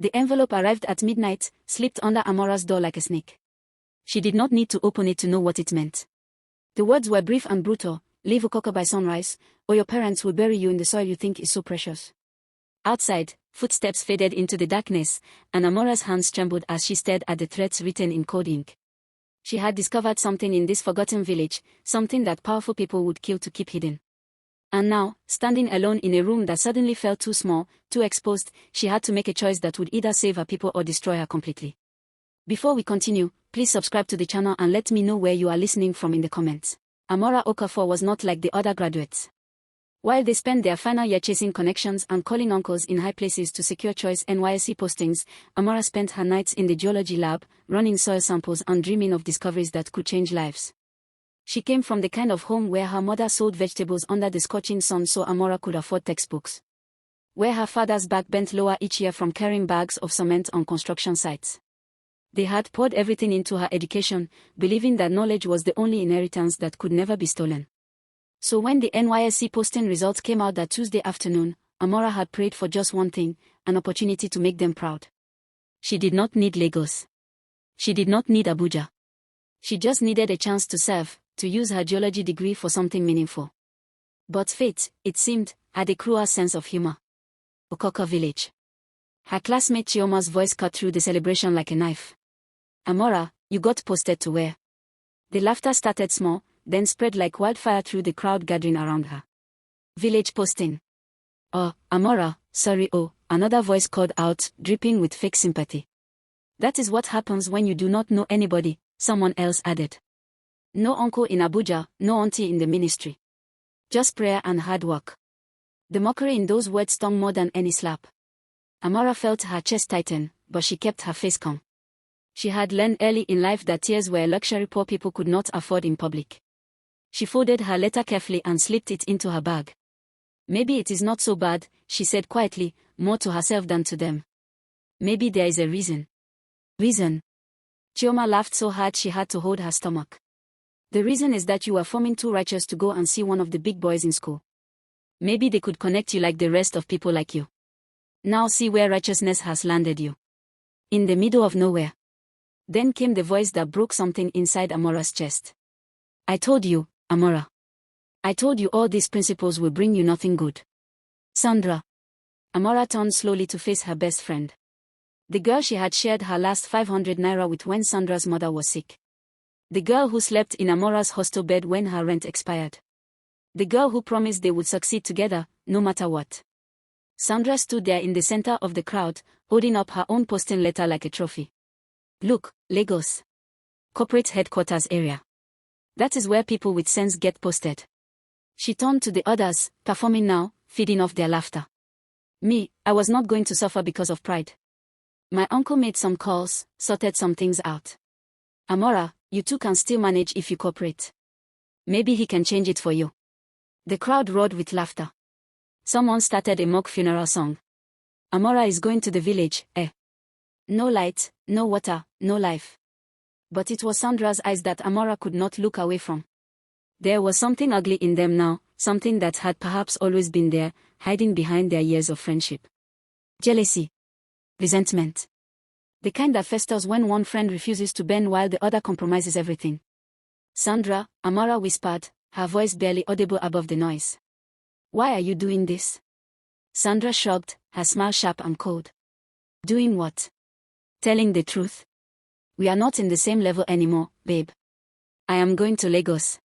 The envelope arrived at midnight, slipped under Amora's door like a snake. She did not need to open it to know what it meant. The words were brief and brutal: leave Ukaka by sunrise, or your parents will bury you in the soil you think is so precious. Outside, footsteps faded into the darkness, and Amora's hands trembled as she stared at the threats written in cold ink. She had discovered something in this forgotten village, something that powerful people would kill to keep hidden. And now, standing alone in a room that suddenly felt too small, too exposed, she had to make a choice that would either save her people or destroy her completely. Before we continue, please subscribe to the channel and let me know where you are listening from in the comments. Amora Okafor was not like the other graduates. While they spent their final year chasing connections and calling uncles in high places to secure choice NYSC postings, Amora spent her nights in the geology lab, running soil samples and dreaming of discoveries that could change lives. She came from the kind of home where her mother sold vegetables under the scorching sun so Amora could afford textbooks. Where her father's back bent lower each year from carrying bags of cement on construction sites. They had poured everything into her education, believing that knowledge was the only inheritance that could never be stolen. So when the NYSC posting results came out that Tuesday afternoon, Amora had prayed for just one thing: an opportunity to make them proud. She did not need Lagos. She did not need Abuja. She just needed a chance to serve, to use her geology degree for something meaningful. But fate, it seemed, had a cruel sense of humor. Ukaka village. Her classmate Chioma's voice cut through the celebration like a knife. Amora, you got posted to where? The laughter started small, then spread like wildfire through the crowd gathering around her. Village posting. Oh, Amora, sorry. Oh, another voice called out, dripping with fake sympathy. That is what happens when you do not know anybody, someone else added. No uncle in Abuja, no auntie in the ministry. Just prayer and hard work. The mockery in those words stung more than any slap. Amora felt her chest tighten, but she kept her face calm. She had learned early in life that tears were a luxury poor people could not afford in public. She folded her letter carefully and slipped it into her bag. Maybe it is not so bad, she said quietly, more to herself than to them. Maybe there is a reason. Reason? Chioma laughed so hard she had to hold her stomach. The reason is that you are forming too righteous to go and see one of the big boys in school. Maybe they could connect you like the rest of people like you. Now see where righteousness has landed you. In the middle of nowhere. Then came the voice that broke something inside Amora's chest. I told you, Amora. I told you all these principles will bring you nothing good. Sandra. Amora turned slowly to face her best friend. The girl she had shared her last 500 naira with when Sandra's mother was sick. The girl who slept in Amora's hostel bed when her rent expired. The girl who promised they would succeed together, no matter what. Sandra stood there in the center of the crowd, holding up her own posting letter like a trophy. Look, Lagos. Corporate headquarters area. That is where people with sense get posted. She turned to the others, performing now, feeding off their laughter. Me, I was not going to suffer because of pride. My uncle made some calls, sorted some things out. Amora, you two can still manage if you cooperate. Maybe he can change it for you. The crowd roared with laughter. Someone started a mock funeral song. Amora is going to the village, eh? No light, no water, no life. But it was Sandra's eyes that Amora could not look away from. There was something ugly in them now, something that had perhaps always been there, hiding behind their years of friendship. Jealousy. Resentment. The kind that festers when one friend refuses to bend while the other compromises everything. Sandra, Amora whispered, her voice barely audible above the noise. Why are you doing this? Sandra shrugged, her smile sharp and cold. Doing what? Telling the truth. We are not in the same level anymore, babe. I am going to Lagos.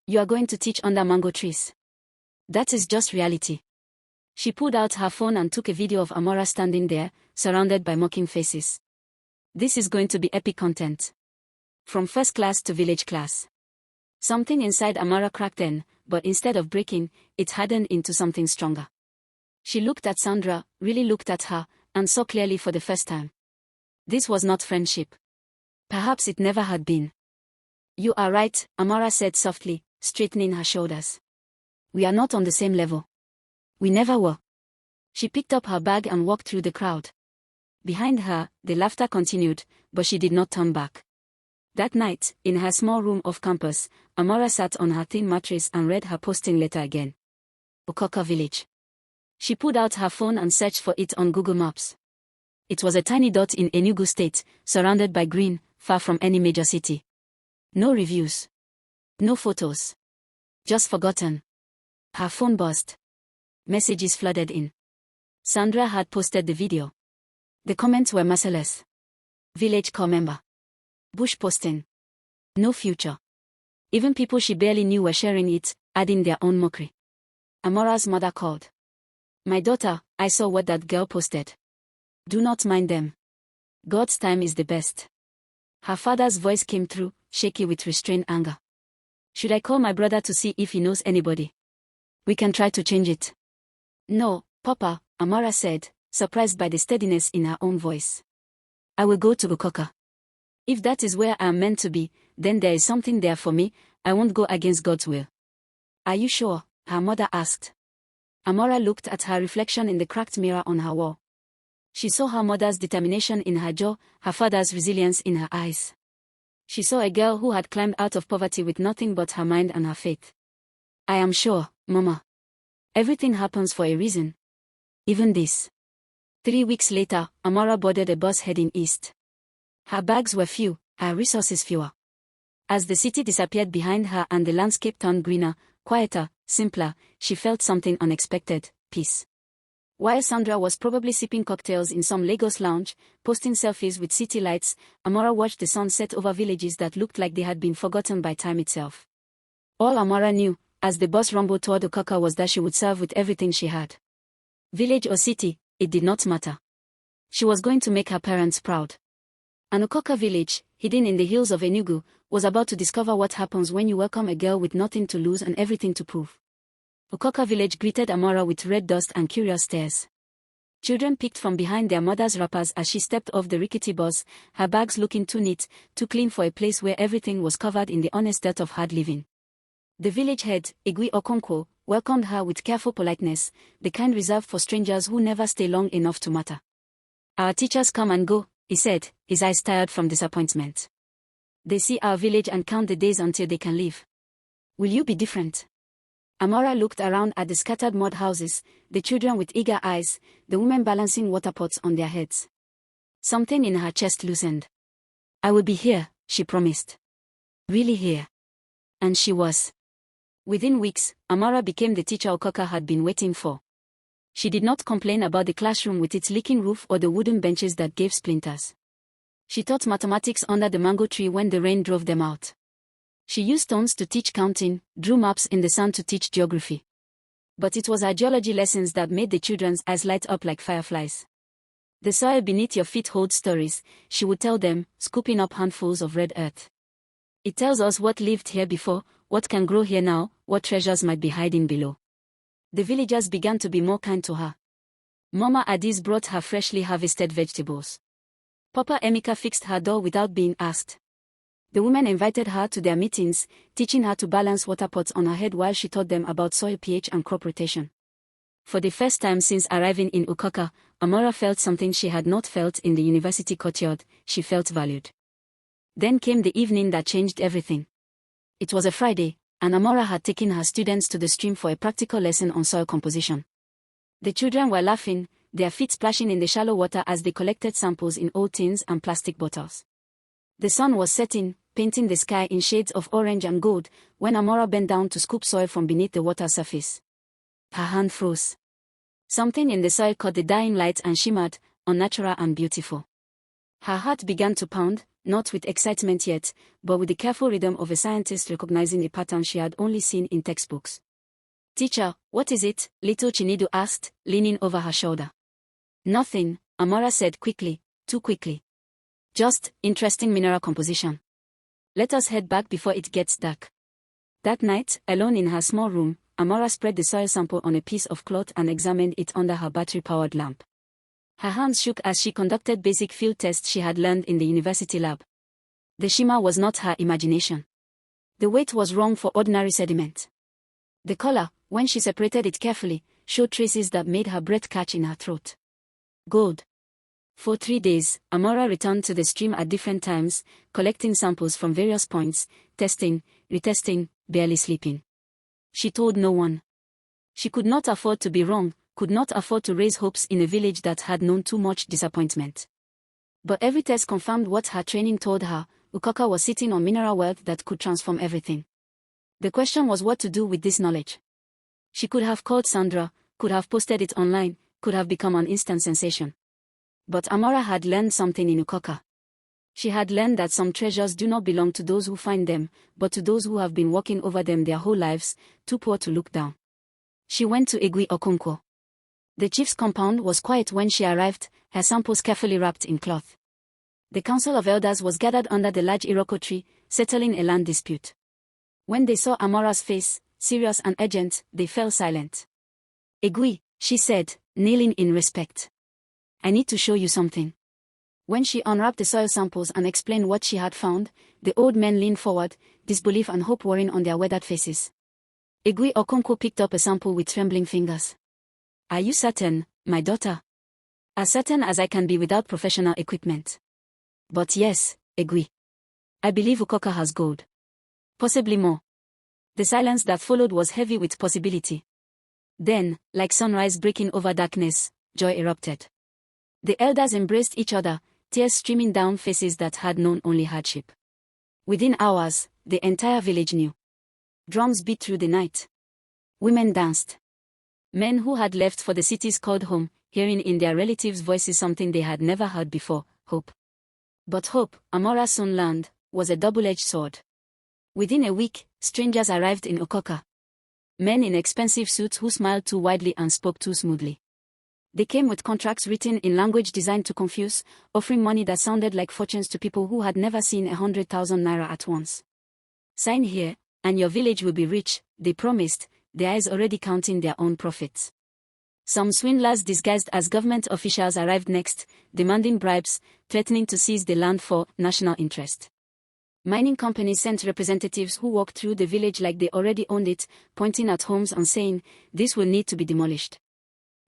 You are going to teach under mango trees. That is just reality. She pulled out her phone and took a video of Amora standing there, surrounded by mocking faces. This is going to be epic content. From first class to village class. Something inside Amora cracked then, but instead of breaking, it hardened into something stronger. She looked at Sandra, really looked at her, and saw clearly for the first time. This was not friendship. Perhaps it never had been. You are right, Amora said softly, straightening her shoulders. We are not on the same level. We never were. She picked up her bag and walked through the crowd. Behind her, the laughter continued, but she did not turn back. That night, in her small room off campus, Amora sat on her thin mattress and read her posting letter again. Ukaka village. She pulled out her phone and searched for it on Google Maps. It was a tiny dot in Enugu State, surrounded by green, far from any major city. No reviews. No photos. Just forgotten. Her phone buzzed. Messages flooded in. Sandra had posted the video. The comments were merciless. Village core member. Bush posting. No future. Even people she barely knew were sharing it, adding their own mockery. Amora's mother called. My daughter, I saw what that girl posted. Do not mind them. God's time is the best. Her father's voice came through, shaky with restrained anger. Should I call my brother to see if he knows anybody? We can try to change it. No, Papa, Amora said, surprised by the steadiness in her own voice. I will go to Ukaka. If that is where I am meant to be, then there is something there for me. I won't go against God's will. Are you sure? Her mother asked. Amora looked at her reflection in the cracked mirror on her wall. She saw her mother's determination in her jaw, her father's resilience in her eyes. She saw a girl who had climbed out of poverty with nothing but her mind and her faith. I am sure, Mama. Everything happens for a reason. Even this. 3 weeks later, Amora boarded a bus heading east. Her bags were few, her resources fewer. As the city disappeared behind her and the landscape turned greener, quieter, simpler, she felt something unexpected: peace. While Sandra was probably sipping cocktails in some Lagos lounge, posting selfies with city lights, Amora watched the sun set over villages that looked like they had been forgotten by time itself. All Amora knew, as the bus rumbled toward Ukaka, was that she would serve with everything she had. Village or city, it did not matter. She was going to make her parents proud. An Ukaka village, hidden in the hills of Enugu, was about to discover what happens when you welcome a girl with nothing to lose and everything to prove. Ukaka village greeted Amora with red dust and curious stares. Children peeked from behind their mothers' wrappers as she stepped off the rickety bus, her bags looking too neat, too clean for a place where everything was covered in the honest dirt of hard living. The village head, Igwe Okonkwo, welcomed her with careful politeness, the kind reserved for strangers who never stay long enough to matter. Our teachers come and go, he said, his eyes tired from disappointment. They see our village and count the days until they can leave. Will you be different? Amora looked around at the scattered mud houses, the children with eager eyes, the women balancing water pots on their heads. Something in her chest loosened. I will be here, she promised. Really here. And she was. Within weeks, Amora became the teacher Ukaka had been waiting for. She did not complain about the classroom with its leaking roof or the wooden benches that gave splinters. She taught mathematics under the mango tree when the rain drove them out. She used stones to teach counting, drew maps in the sand to teach geography. But it was her geology lessons that made the children's eyes light up like fireflies. The soil beneath your feet holds stories, she would tell them, scooping up handfuls of red earth. It tells us what lived here before, what can grow here now, what treasures might be hiding below. The villagers began to be more kind to her. Mama Adis brought her freshly harvested vegetables. Papa Emeka fixed her door without being asked. The women invited her to their meetings, teaching her to balance water pots on her head while she taught them about soil pH and crop rotation. For the first time since arriving in Ukaka, Amora felt something she had not felt in the university courtyard. She felt valued. Then came the evening that changed everything. It was a Friday, and Amora had taken her students to the stream for a practical lesson on soil composition. The children were laughing, their feet splashing in the shallow water as they collected samples in old tins and plastic bottles. The sun was setting, painting the sky in shades of orange and gold, when Amora bent down to scoop soil from beneath the water surface. Her hand froze. Something in the soil caught the dying light and shimmered, unnatural and beautiful. Her heart began to pound, not with excitement yet, but with the careful rhythm of a scientist recognizing a pattern she had only seen in textbooks. Teacher, what is it? Little Chinidu asked, leaning over her shoulder. Nothing, Amora said quickly, too quickly. Just interesting mineral composition. Let us head back before it gets dark. That night, alone in her small room, Amora spread the soil sample on a piece of cloth and examined it under her battery-powered lamp. Her hands shook as she conducted basic field tests she had learned in the university lab. The shimmer was not her imagination. The weight was wrong for ordinary sediment. The color, when she separated it carefully, showed traces that made her breath catch in her throat. Gold. For 3 days, Amora returned to the stream at different times, collecting samples from various points, testing, retesting, barely sleeping. She told no one. She could not afford to be wrong, could not afford to raise hopes in a village that had known too much disappointment. But every test confirmed what her training told her: Ukaka was sitting on mineral wealth that could transform everything. The question was what to do with this knowledge. She could have called Sandra, could have posted it online, could have become an instant sensation. But Amora had learned something in Ukaka. She had learned that some treasures do not belong to those who find them, but to those who have been walking over them their whole lives, too poor to look down. She went to Egui Okonkwo. The chief's compound was quiet when she arrived, her samples carefully wrapped in cloth. The council of elders was gathered under the large Iroko tree, settling a land dispute. When they saw Amora's face, serious and urgent, they fell silent. Egui, she said, kneeling in respect. I need to show you something. When she unwrapped the soil samples and explained what she had found, the old men leaned forward, disbelief and hope warring on their weathered faces. Egui Okonkwo picked up a sample with trembling fingers. Are you certain, my daughter? As certain as I can be without professional equipment. But yes, Egui. I believe Ukaka has gold. Possibly more. The silence that followed was heavy with possibility. Then, like sunrise breaking over darkness, joy erupted. The elders embraced each other, tears streaming down faces that had known only hardship. Within hours, the entire village knew. Drums beat through the night. Women danced. Men who had left for the cities called home, hearing in their relatives' voices something they had never heard before: hope. But hope, Amora soon learned, was a double-edged sword. Within a week, strangers arrived in Ukaka. Men in expensive suits who smiled too widely and spoke too smoothly. They came with contracts written in language designed to confuse, offering money that sounded like fortunes to people who had never seen 100,000 naira at once. Sign here, and your village will be rich, they promised, their eyes already counting their own profits. Some swindlers disguised as government officials arrived next, demanding bribes, threatening to seize the land for national interest. Mining companies sent representatives who walked through the village like they already owned it, pointing at homes and saying, "This will need to be demolished.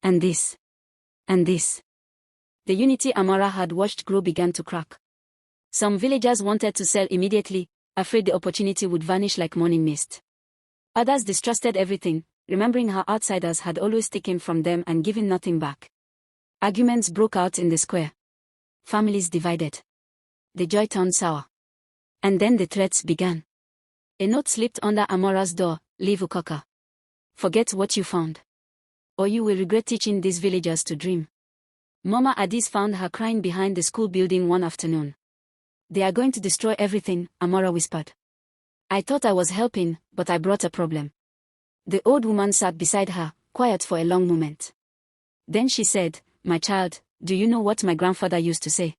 And this. And this." The unity Amora had watched grow began to crack. Some villagers wanted to sell immediately, afraid the opportunity would vanish like morning mist. Others distrusted everything, remembering how outsiders had always taken from them and given nothing back. Arguments broke out in the square. Families divided. The joy turned sour. And then the threats began. A note slipped under Amora's door: "Leave Ukaka. Forget what you found. Or you will regret teaching these villagers to dream." Mama Addis found her crying behind the school building one afternoon. "They are going to destroy everything," Amora whispered. "I thought I was helping, but I brought a problem." The old woman sat beside her, quiet for a long moment. Then she said, "My child, do you know what my grandfather used to say?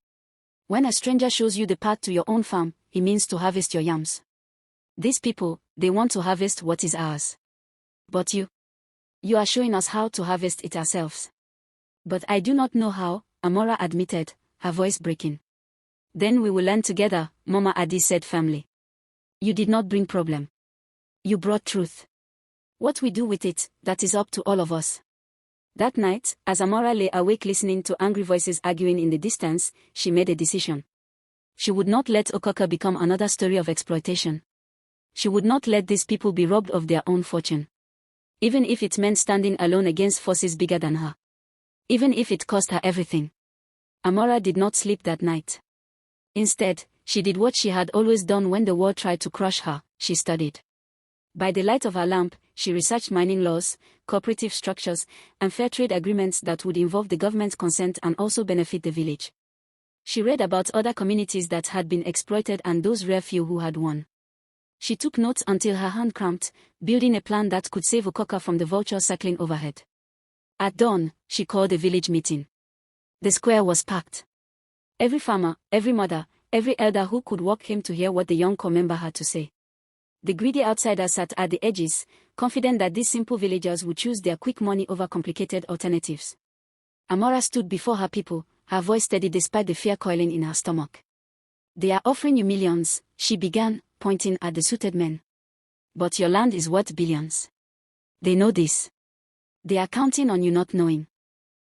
When a stranger shows you the path to your own farm, he means to harvest your yams. These people, they want to harvest what is ours. But you are showing us how to harvest it ourselves." "But I do not know how," Amora admitted, her voice breaking. "Then we will learn together," Mama Addis said firmly. "You did not bring problem. You brought truth. What we do with it, that is up to all of us." That night, as Amora lay awake listening to angry voices arguing in the distance, she made a decision. She would not let Ukaka become another story of exploitation. She would not let these people be robbed of their own fortune. Even if it meant standing alone against forces bigger than her. Even if it cost her everything. Amora did not sleep that night. Instead, she did what she had always done when the world tried to crush her: she studied. By the light of her lamp, she researched mining laws, cooperative structures, and fair trade agreements that would involve the government's consent and also benefit the village. She read about other communities that had been exploited and those rare few who had won. She took notes until her hand cramped, building a plan that could save Ukaka from the vultures circling overhead. At dawn, she called a village meeting. The square was packed. Every farmer, every mother, every elder who could walk came to hear what the young corps member had to say. The greedy outsiders sat at the edges, confident that these simple villagers would choose their quick money over complicated alternatives. Amora stood before her people, her voice steady despite the fear coiling in her stomach. "They are offering you millions," she began, pointing at the suited men. "But your land is worth billions. They know this. They are counting on you not knowing."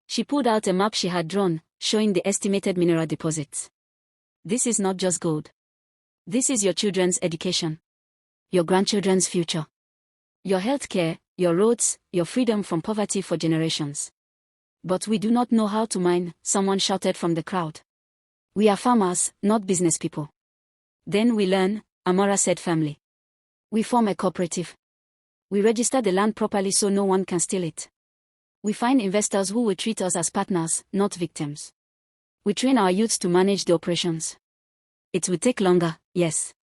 She pulled out a map she had drawn, showing the estimated mineral deposits. "This is not just gold. This is your children's education. Your grandchildren's future. Your health care, your roads, your freedom from poverty for generations. But we do not know how to mine, someone shouted from the crowd. We are farmers, not business people. Then we learn, Amora said firmly. We form a cooperative. We register the land properly so no one can steal it. We find investors who will treat us as partners, not victims. We train our youths to manage the operations. It will take longer, yes.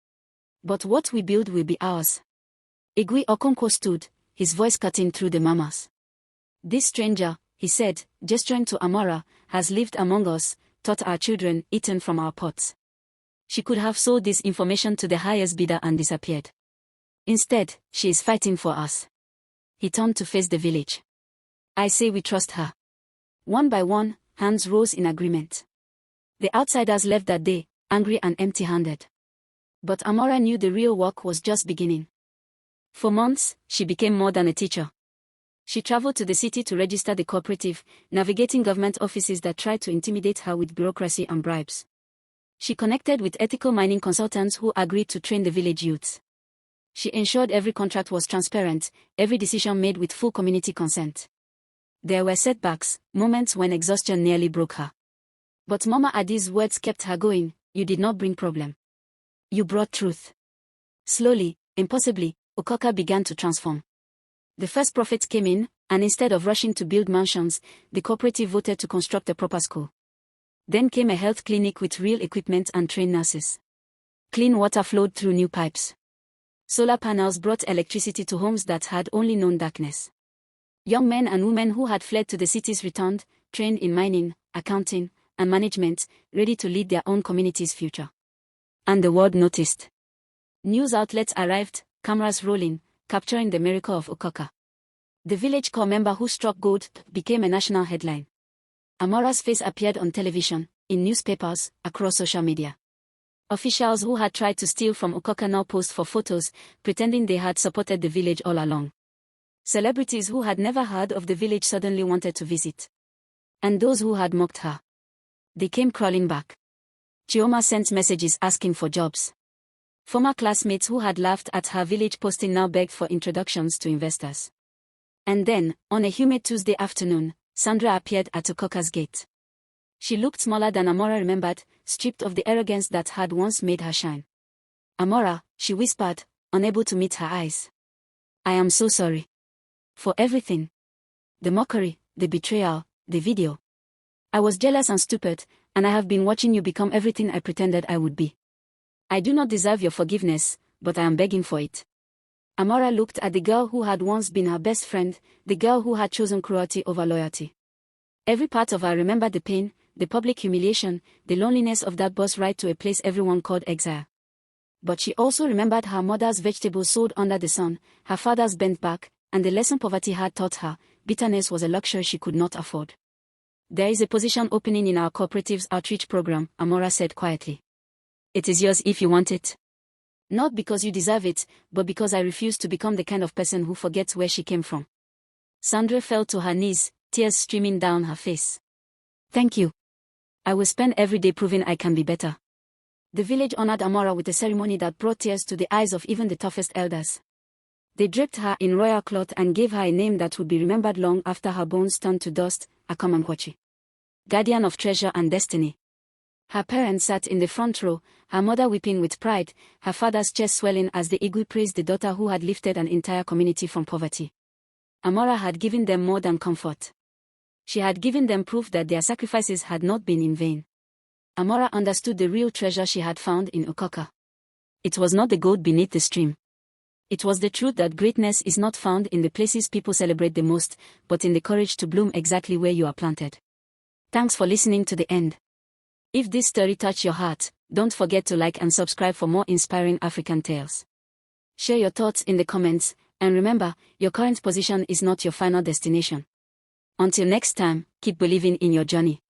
But what we build will be ours. Igwe Okonkwo stood, his voice cutting through the murmurs. This stranger, he said, gesturing to Amora, has lived among us, taught our children, eaten from our pots. She could have sold this information to the highest bidder and disappeared. Instead, she is fighting for us. He turned to face the village. I say we trust her. One by one, hands rose in agreement. The outsiders left that day, angry and empty-handed. But Amora knew the real work was just beginning. For months, she became more than a teacher. She traveled to the city to register the cooperative, navigating government offices that tried to intimidate her with bureaucracy and bribes. She connected with ethical mining consultants who agreed to train the village youths. She ensured every contract was transparent, every decision made with full community consent. There were setbacks, moments when exhaustion nearly broke her. But Mama Adi's words kept her going. You did not bring problem. You brought truth. Slowly, impossibly, Ukaka began to transform. The first profits came in, and instead of rushing to build mansions, the cooperative voted to construct a proper school. Then came a health clinic with real equipment and trained nurses. Clean water flowed through new pipes. Solar panels brought electricity to homes that had only known darkness. Young men and women who had fled to the cities returned, trained in mining, accounting, and management, ready to lead their own community's future. And the world noticed. News outlets arrived, cameras rolling, capturing the miracle of Ukaka. The village corps member who struck gold became a national headline. Amora's face appeared on television, in newspapers, across social media. Officials who had tried to steal from Ukaka now posed for photos, pretending they had supported the village all along. Celebrities who had never heard of the village suddenly wanted to visit. And those who had mocked her. They came crawling back. Chioma sent messages asking for jobs. Former classmates who had laughed at her village posting now begged for introductions to investors. And then, on a humid Tuesday afternoon, Sandra appeared at Ukaka's gate. She looked smaller than Amora remembered, stripped of the arrogance that had once made her shine. Amora, she whispered, unable to meet her eyes. I am so sorry. For everything. The mockery, the betrayal, the video. I was jealous and stupid, and I have been watching you become everything I pretended I would be. I do not deserve your forgiveness, but I am begging for it. Amora looked at the girl who had once been her best friend, the girl who had chosen cruelty over loyalty. Every part of her remembered the pain, the public humiliation, the loneliness of that bus ride to a place everyone called exile. But she also remembered her mother's vegetables sold under the sun, her father's bent back, and the lesson poverty had taught her: bitterness was a luxury she could not afford. There is a position opening in our cooperative's outreach program, Amora said quietly. It is yours if you want it. Not because you deserve it, but because I refuse to become the kind of person who forgets where she came from. Sandra fell to her knees, tears streaming down her face. Thank you. I will spend every day proving I can be better. The village honored Amora with a ceremony that brought tears to the eyes of even the toughest elders. They draped her in royal cloth and gave her a name that would be remembered long after her bones turned to dust, Akamankwchi. Guardian of treasure and destiny. Her parents sat in the front row, her mother weeping with pride, her father's chest swelling as the Igwe praised the daughter who had lifted an entire community from poverty. Amora had given them more than comfort. She had given them proof that their sacrifices had not been in vain. Amora understood the real treasure she had found in Ukaka. It was not the gold beneath the stream. It was the truth that greatness is not found in the places people celebrate the most, but in the courage to bloom exactly where you are planted. Thanks for listening to the end. If this story touched your heart, don't forget to like and subscribe for more inspiring African tales. Share your thoughts in the comments, and remember, your current position is not your final destination. Until next time, keep believing in your journey.